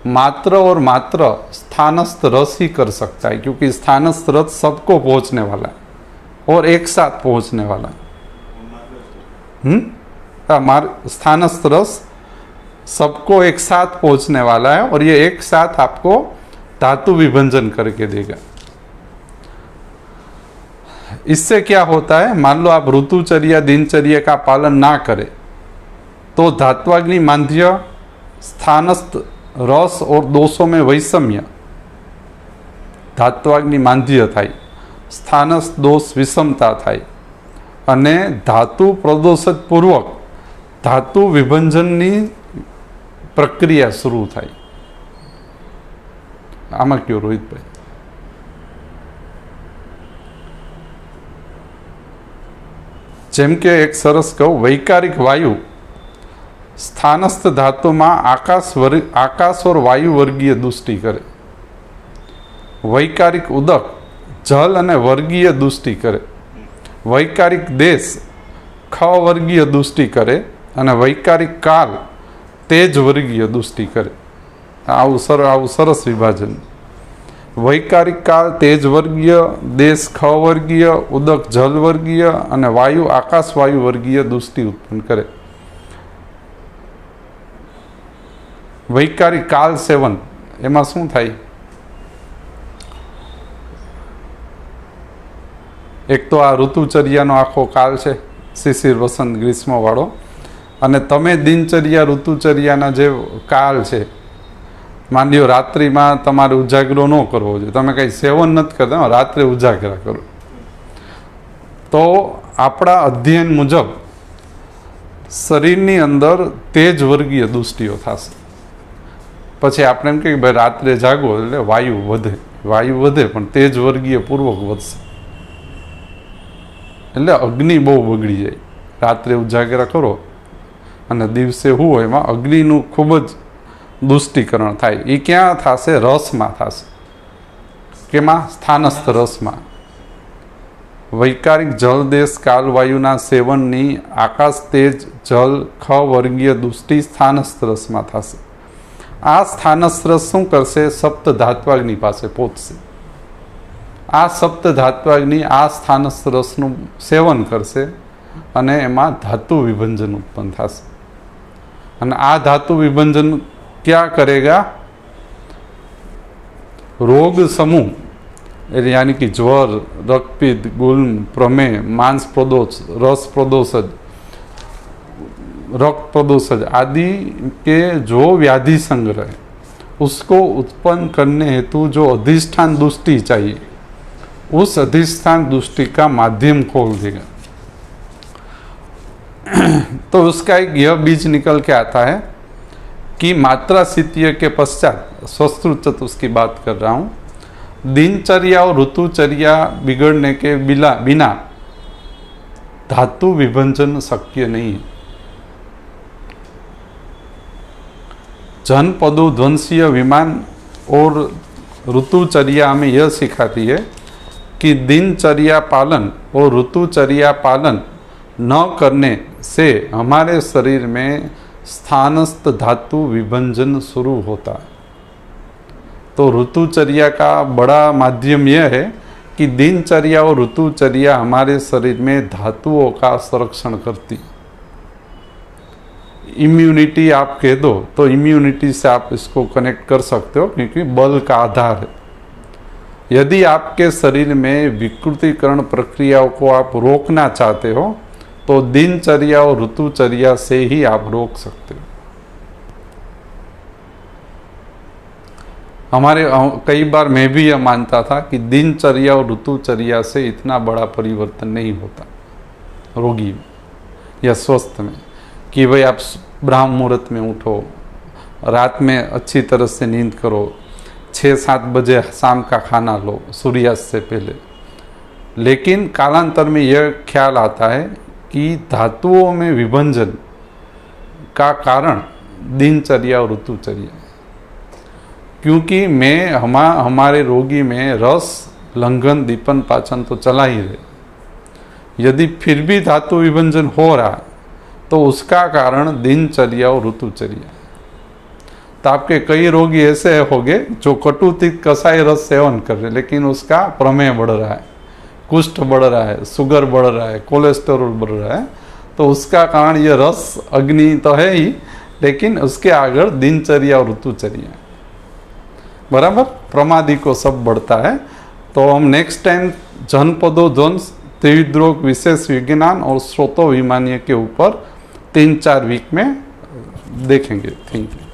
मात्र और मात्र स्थानस्थ रस ही कर सकता है, क्योंकि स्थानस्थ रस सबको पहुंचने वाला है और एक साथ पहुंचने वाला है। स्थानस्थ रस सबको एक साथ पहुंचने वाला है और ये एक साथ आपको धातु विभंजन करके देगा। इससे क्या होता है, मान लो आप ऋतुचर्या दिनचर्या का पालन ना करें तो धात्वाग्नि मांद्य स्थानस्थ रस और दोषों में वैषम्य धात्वाग्नि मांद्य थाय, स्थानस्थ दोष विषमता थाय અને ધાતુ પ્રદોષક પૂર્વક ધાતુ વિભંજનની પ્રક્રિયા શરૂ થાય। આમાં કયો રોહિતભાઈ? જેમ કે એક સરસ કહું, વૈકારિક વાયુ स्थानस्थ धातुમાં आकाश और वायु वर्गीय दृष्टि करे। वैकारिक उदक जल અને वर्गीय दृष्टि करे। वैकारिक देश ख वर्गीय दृष्टि करे અને वैकारिक काल तेज वर्गीय दृष्टि करे। आવું सरस विभाजन। वैकारिक काल तेज वर्गीय, देश ख वर्गीय, उदक जल वर्गीय અને वायु आकाश वायु वर्गीय दृष्टि उत्पन्न करे। वैकारिक काल सेवन एमां शुं थाय? एक तो आ ऋतुचर्यानो आखो काल छे, शिशिर वसंत ग्रीष्म वाळो, અને તમે દિનચર્યા ઋતુચર્યાના જે કાળ છે मान लो रात्रि में तमारे उजागरो न करवो जोईए, तमे कई सेवन नहीं करता, रात्रे उजागरा करो। तो आपणा अध्ययन मुजब शरीरनी अंदर तेज वर्गीय दृष्टिओ थशे। पछी आपणे एम कहीए भाई रात्रे जागो एटले वायु वधे, वायु वधे पण तेज वर्गीय पूर्वक वधशे, एटले अग्नि बहु बगड़ी जाए। रात्रे उजागरा करो अने दिवसे हुओ एमां अग्निनुं खूब ज दुष्टीकरण थाय। ए क्यां थशे? रसमां थशे। केमां? स्थानस्थ रसमां। वैकारिक जल देश काल वायुना सेवननी आकाश तेज जल ख वर्गीय दृष्टि स्थानस्थ रसमां थशे। आ स्थानस्थ रस शुं करशे? सप्त धात्वाग्नि पासे पहोंचशे। आ सप्त धात्वाग्नि आ स्थानस्थ रसनुं सेवन करशे अने एमां धातु विभंजन उत्पन्न थशे। अने आ धातु विभंजन क्या करेगा? रोग समूह यानी कि ज्वर, रक्तपित्त, गुल्म, प्रमेह, मांस प्रदोष, रस प्रदोषज, रक्त प्रदोषज आदि के जो व्याधि संग्रह उसको उत्पन्न करने हेतु जो अधिष्ठान दृष्टि चाहिए, उस अधिष्ठान दृष्टि का माध्यम खोल देगा। तो उसका एक यह बीज निकल के आता है कि मात्रा सिद्धिय के पश्चात, स्वस्त्रचत उसकी बात कर रहा हूँ, दिनचर्या और ऋतुचर्या बिगड़ने के बिना धातु विभंजन शक्य नहीं है। जनपदों ध्वंसीय विमान और ऋतुचर्या हमें यह सिखाती है कि दिनचर्या पालन और ऋतुचर्या पालन न करने से हमारे शरीर में स्थानस्थ धातु विभंजन शुरू होता है। तो ऋतुचर्या का बड़ा माध्यम यह है कि दिनचर्या और ऋतुचर्या हमारे शरीर में धातुओं का संरक्षण करती। इम्यूनिटी आप कह दो तो इम्यूनिटी से आप इसको कनेक्ट कर सकते हो, क्योंकि बल का आधार है। यदि आपके शरीर में विकृतीकरण प्रक्रियाओं को आप रोकना चाहते हो तो दिनचर्या और ऋतुचर्या से ही आप रोक सकते हो। कई बार मैं भी यह मानता था कि दिनचर्या और ऋतुचर्या से इतना बड़ा परिवर्तन नहीं होता रोगी में या स्वस्थ में, कि भाई आप ब्राह्म मुहूर्त में उठो, रात में अच्छी तरह से नींद करो, 6-7 बजे शाम का खाना लो सूर्यास्त से पहले। लेकिन कालांतर में यह ख्याल आता है कि धातुओं में विभंजन का कारण दिनचर्या और ऋतुचर्या, क्योंकि हमारे रोगी में रस, लंघन, दीपन, पाचन तो चला ही रहे। यदि फिर भी धातु विभंजन हो रहा तो उसका कारण दिनचर्या और ऋतुचर्या। तो आपके कई रोगी ऐसे होंगे जो कटुतिक्त कसाई रस सेवन कर रहे, लेकिन उसका प्रमेह बढ़ रहा है, कुष्ठ बढ़ रहा है, शुगर बढ़ रहा है, कोलेस्टेरोल बढ़ रहा है। तो उसका कारण ये रस अग्नि तो है ही, लेकिन उसके आगे दिनचर्या और ऋतुचर्या, बराबर, प्रमादी को सब बढ़ता है। तो हम नेक्स्ट टाइम जनपदों ध्वंस, त्रिविध रोग, विशेष विज्ञान और स्रोतो विमानीय के ऊपर 3-4 वीक में देखेंगे। Thank you.